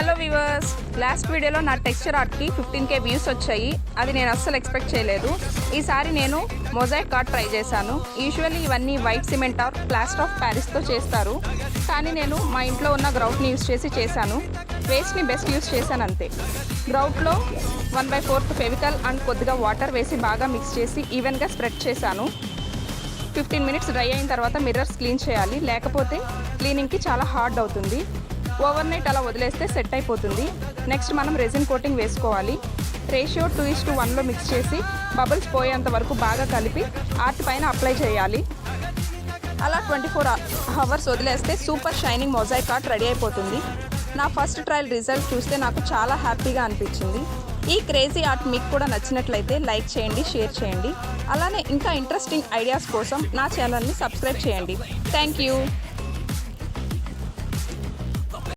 Hello viewers, last వీడియోలో నా texture ఆర్ట్కి 15K views వచ్చాయి. అది నేను అస్సలు ఎక్స్పెక్ట్ చేయలేదు. ఈసారి నేను మొజాయిక్ ఆర్ట్ ట్రై చేశాను. యూజువల్లీ ఇవన్నీ white cement or plaster of ప్యారిస్తో చేస్తారు, కానీ నేను మా ఇంట్లో ఉన్న గ్రౌట్ని యూస్ చేసి చేశాను. వేస్ట్ని బెస్ట్ యూస్ చేశాను అంతే. గ్రౌట్లో 1/4 ఫెవికల్ అండ్ కొద్దిగా వాటర్ వేసి బాగా మిక్స్ చేసి ఈవెన్గా స్ప్రెడ్ చేశాను. 15 మినిట్స్ డ్రై అయిన తర్వాత మిర్రర్స్ క్లీన్ చేయాలి, లేకపోతే క్లీనింగ్కి చాలా హార్డ్ అవుతుంది. ఓవర్ నైట్ అలా వదిలేస్తే సెట్ అయిపోతుంది. నెక్స్ట్ మనం రెజిన్ కోటింగ్ వేసుకోవాలి. రేషియో 2:1లో మిక్స్ చేసి బబుల్స్ పోయేంత వరకు బాగా కలిపి ఆర్ట్ పైన అప్లై చేయాలి. అలా 24 అవర్స్ వదిలేస్తే super shining mosaic art ready అయిపోతుంది. నా ఫస్ట్ ట్రయల్ రిజల్ట్ చూస్తే నాకు చాలా హ్యాపీగా అనిపించింది. ఈ క్రేజీ ఆర్ట్ మీకు కూడా నచ్చినట్లయితే లైక్ చేయండి, షేర్ చేయండి. అలానే ఇంకా ఇంట్రెస్టింగ్ ఐడియాస్ కోసం నా ఛానల్ని సబ్స్క్రైబ్ చేయండి. Thank you.